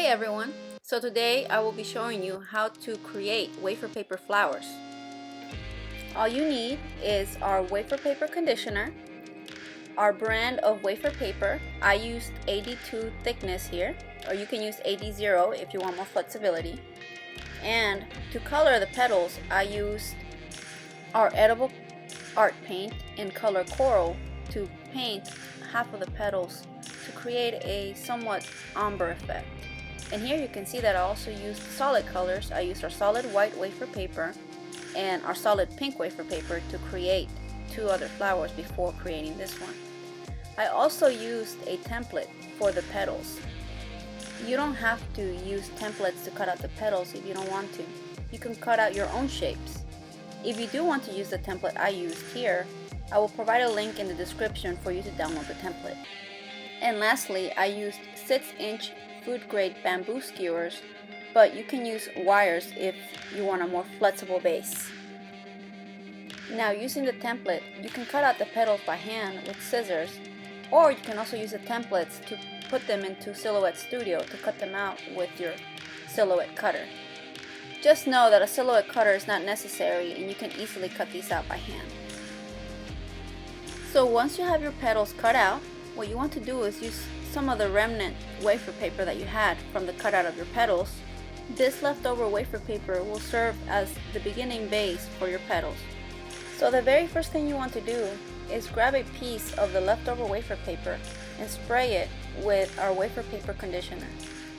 Hey everyone! So today I will be showing you how to create wafer paper flowers. All you need is our wafer paper conditioner, our brand of wafer paper. I used 82 thickness here, or you can use 80 if you want more flexibility. And to color the petals, I used our edible art paint in color coral to paint half of the petals to create a somewhat ombre effect. And here you can see that I also used solid colors. I used our solid white wafer paper and our solid pink wafer paper to create two other flowers before creating this one. I also used a template for the petals. You don't have to use templates to cut out the petals if you don't want to. You can cut out your own shapes. If you do want to use the template I used here, I will provide a link in the description for you to download the template. And lastly, I used 6-inch food grade bamboo skewers, but you can use wires if you want a more flexible base. Now, using the template, you can cut out the petals by hand with scissors, or you can also use the templates to put them into Silhouette Studio to cut them out with your Silhouette cutter. Just know that a Silhouette cutter is not necessary and you can easily cut these out by hand. So once you have your petals cut out, what you want to do is use some of the remnant wafer paper that you had from the cutout of your petals. This leftover wafer paper will serve as the beginning base for your petals. So the very first thing you want to do is grab a piece of the leftover wafer paper and spray it with our wafer paper conditioner.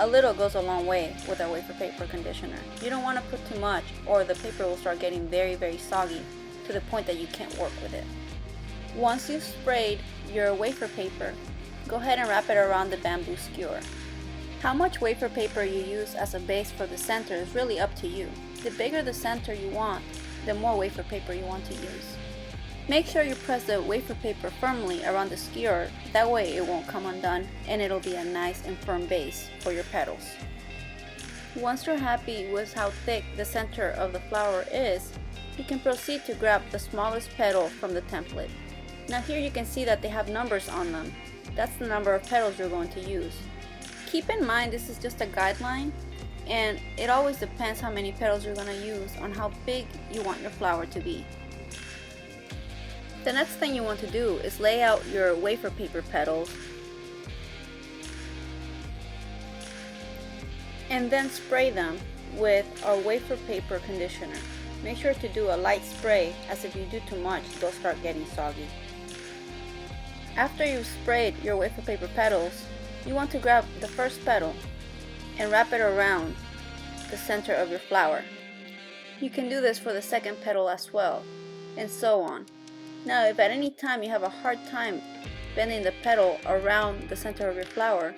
A little goes a long way with our wafer paper conditioner. You don't want to put too much or the paper will start getting very soggy to the point that you can't work with it. Once you've sprayed your wafer paper, go ahead and wrap it around the bamboo skewer. How much wafer paper you use as a base for the center is really up to you. The bigger the center you want, the more wafer paper you want to use. Make sure you press the wafer paper firmly around the skewer, that way it won't come undone and it'll be a nice and firm base for your petals. Once you're happy with how thick the center of the flower is, you can proceed to grab the smallest petal from the template. Now here you can see that they have numbers on them. That's the number of petals you're going to use. Keep in mind this is just a guideline and it always depends how many petals you're going to use on how big you want your flower to be. The next thing you want to do is lay out your wafer paper petals and then spray them with our wafer paper conditioner. Make sure to do a light spray, as if you do too much they'll start getting soggy. After you've sprayed your wafer paper petals, you want to grab the first petal and wrap it around the center of your flower. You can do this for the second petal as well, and so on. Now, if at any time you have a hard time bending the petal around the center of your flower,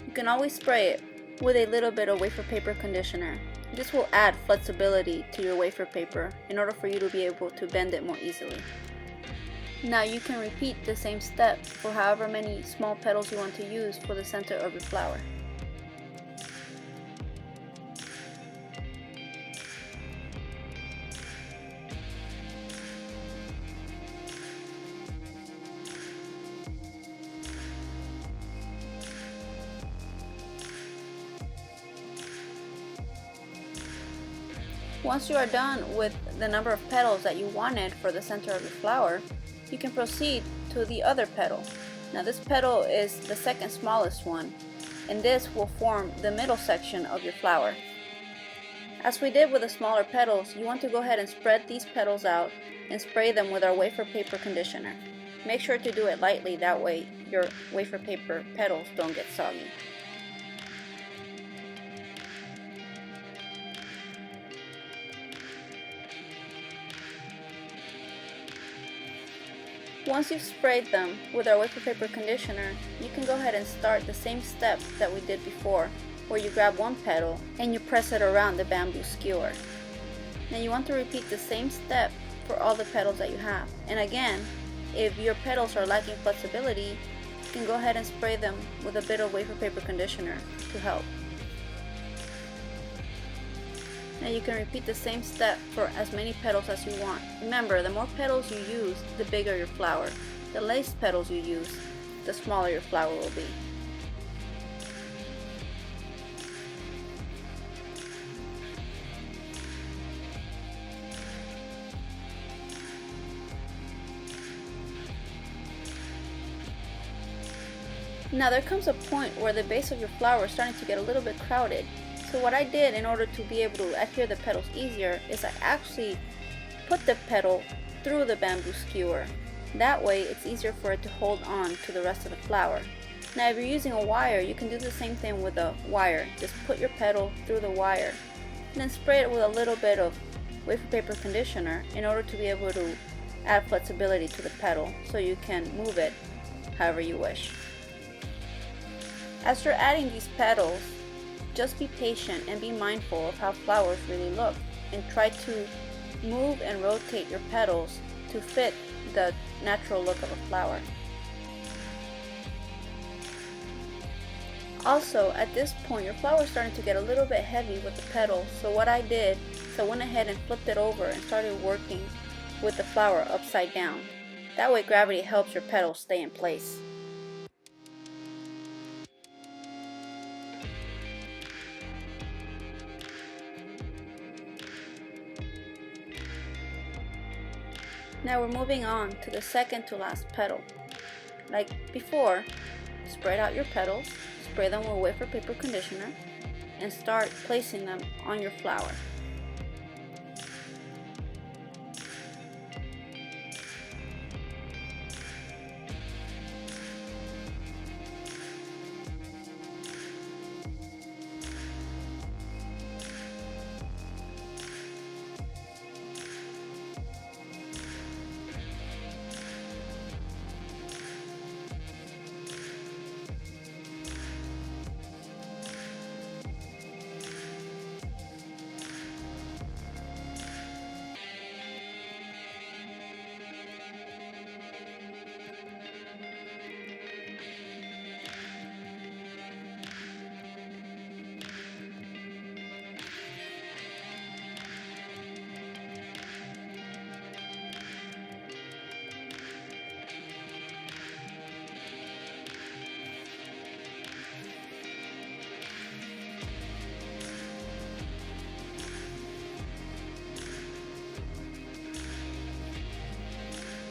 you can always spray it with a little bit of wafer paper conditioner. This will add flexibility to your wafer paper in order for you to be able to bend it more easily. Now you can repeat the same step for however many small petals you want to use for the center of your flower. Once you are done with the number of petals that you wanted for the center of your flower, you can proceed to the other petal. Now this petal is the second smallest one, and this will form the middle section of your flower. As we did with the smaller petals, you want to go ahead and spread these petals out and spray them with our wafer paper conditioner. Make sure to do it lightly, that way your wafer paper petals don't get soggy. Once you've sprayed them with our wafer paper conditioner, you can go ahead and start the same step that we did before, where you grab one petal and you press it around the bamboo skewer. Now you want to repeat the same step for all the petals that you have. And again, if your petals are lacking flexibility, you can go ahead and spray them with a bit of wafer paper conditioner to help. Now you can repeat the same step for as many petals as you want. Remember, the more petals you use, the bigger your flower. The less petals you use, the smaller your flower will be. Now there comes a point where the base of your flower is starting to get a little bit crowded. So what I did in order to be able to adhere the petals easier is I actually put the petal through the bamboo skewer. That way it's easier for it to hold on to the rest of the flower. Now if you're using a wire, you can do the same thing with a wire. Just put your petal through the wire and then spray it with a little bit of wafer paper conditioner in order to be able to add flexibility to the petal so you can move it however you wish. As you're adding these petals, just be patient and be mindful of how flowers really look, and try to move and rotate your petals to fit the natural look of a flower. Also, at this point your flower is starting to get a little bit heavy with the petals, so what I did is I went ahead and flipped it over and started working with the flower upside down. That way gravity helps your petals stay in place. Now we're moving on to the second to last petal. Like before, spread out your petals, spray them with wafer paper conditioner, and start placing them on your flower.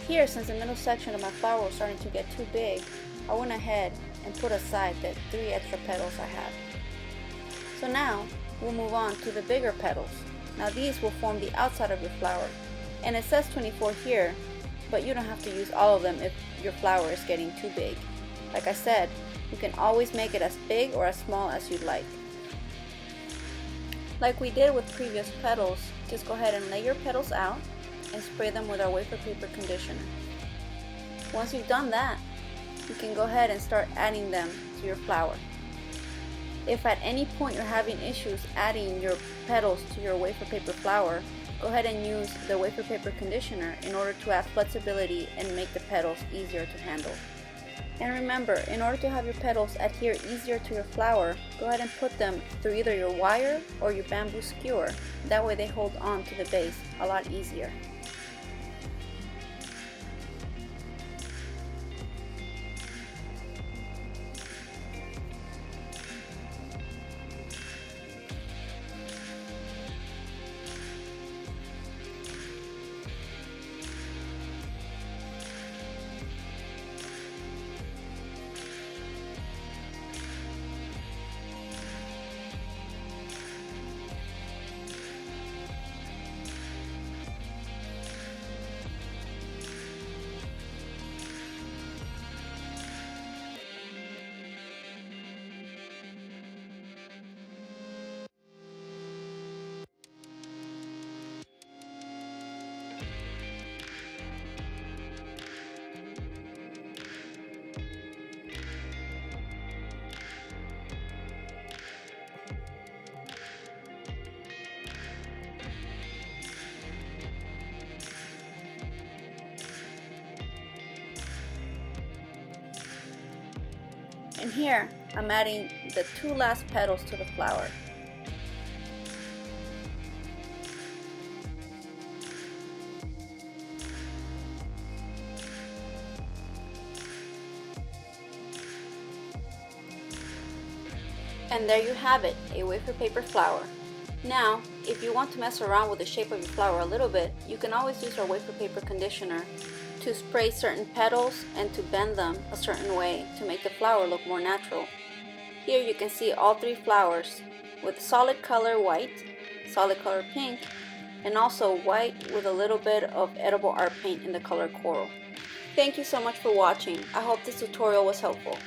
Here, since the middle section of my flower was starting to get too big, I went ahead and put aside the 3 extra petals I had. So now, we'll move on to the bigger petals. Now these will form the outside of your flower. And it says 24 here, but you don't have to use all of them if your flower is getting too big. Like I said, you can always make it as big or as small as you'd like. Like we did with previous petals, just go ahead and lay your petals out and spray them with our wafer paper conditioner. Once you've done that, you can go ahead and start adding them to your flower. If at any point you're having issues adding your petals to your wafer paper flower, go ahead and use the wafer paper conditioner in order to add flexibility and make the petals easier to handle. And remember, in order to have your petals adhere easier to your flower, go ahead and put them through either your wire or your bamboo skewer. That way they hold on to the base a lot easier. And here, I'm adding the 2 last petals to the flower. And there you have it, a wafer paper flower. Now, if you want to mess around with the shape of your flower a little bit, you can always use our wafer paper conditioner to spray certain petals and to bend them a certain way to make the flower look more natural. Here you can see all three flowers with solid color white, solid color pink, and also white with a little bit of edible art paint in the color coral. Thank you so much for watching. I hope this tutorial was helpful.